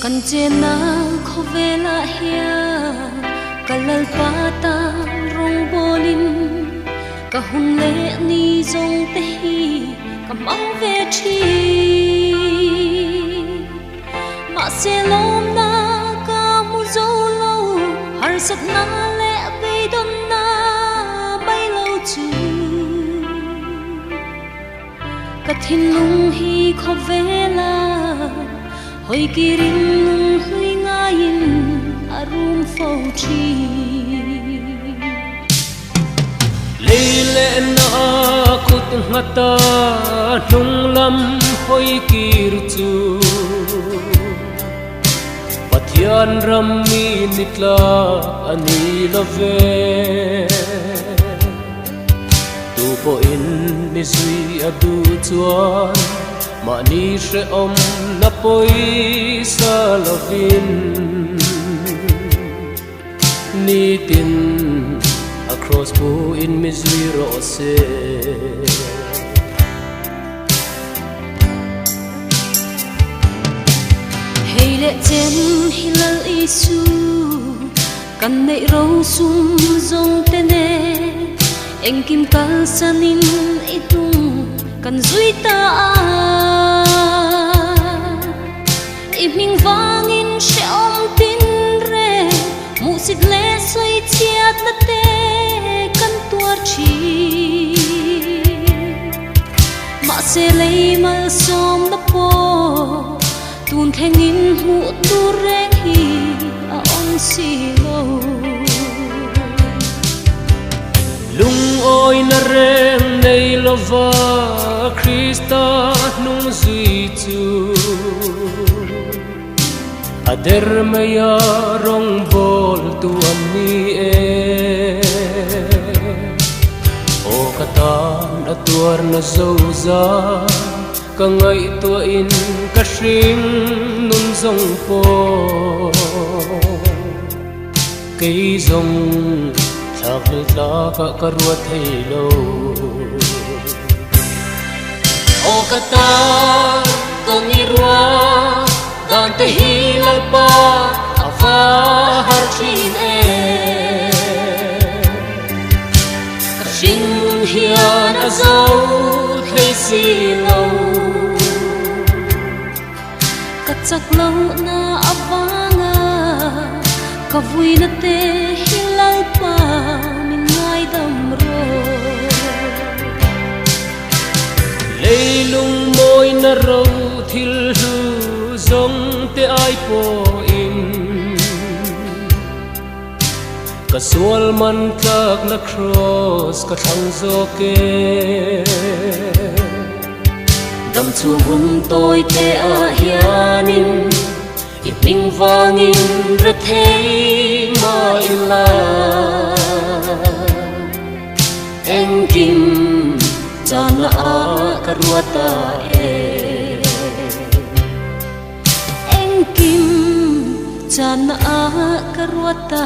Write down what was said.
kan chena khovela hia kalal pata rong bolin ka hung le ni zong te hi ka mang ve thi ma se lom na ka mu zo lo har sak na le be don na bai lo chu ka thin lung hi khovela hoi kirin lung hui ngayin arum fo chi leile na kut ngata nung lam hoi kir chu pathian ram mi nitla ani love tu po in ni zui adu chuan ma ni she om na poi sa lovin ni tin across bu in misery rose hey le chen hilal isu kan nei ro sum zong te ne eng kim kal sanin itung kan zui ta iming wangin she om tin re mu sit le soi chiat na te kan tuar chi ma se lei mal som na po tun thengin hu tu reng hi a on si lo lung oi na rem nei lova Krista nung zui chu ader maya rong bol tu ani o katan atuar na zoza ka ngai to in ka shing nun zong po kei zong thak la ka karwa thei lo o katan kong irwa dan te hilal pa afa har chin kashin hian azau thei si lo chak lo na avanga ka vui na te hilal pa min ngai dam ro leilung moi na ro thil hu zong te ai po in ka sual man tak na cross ka thang zo ke dam chu hun tôi te a hianin iping wangin ra thei ma ila en kim chana a karwata en kim chana a karwata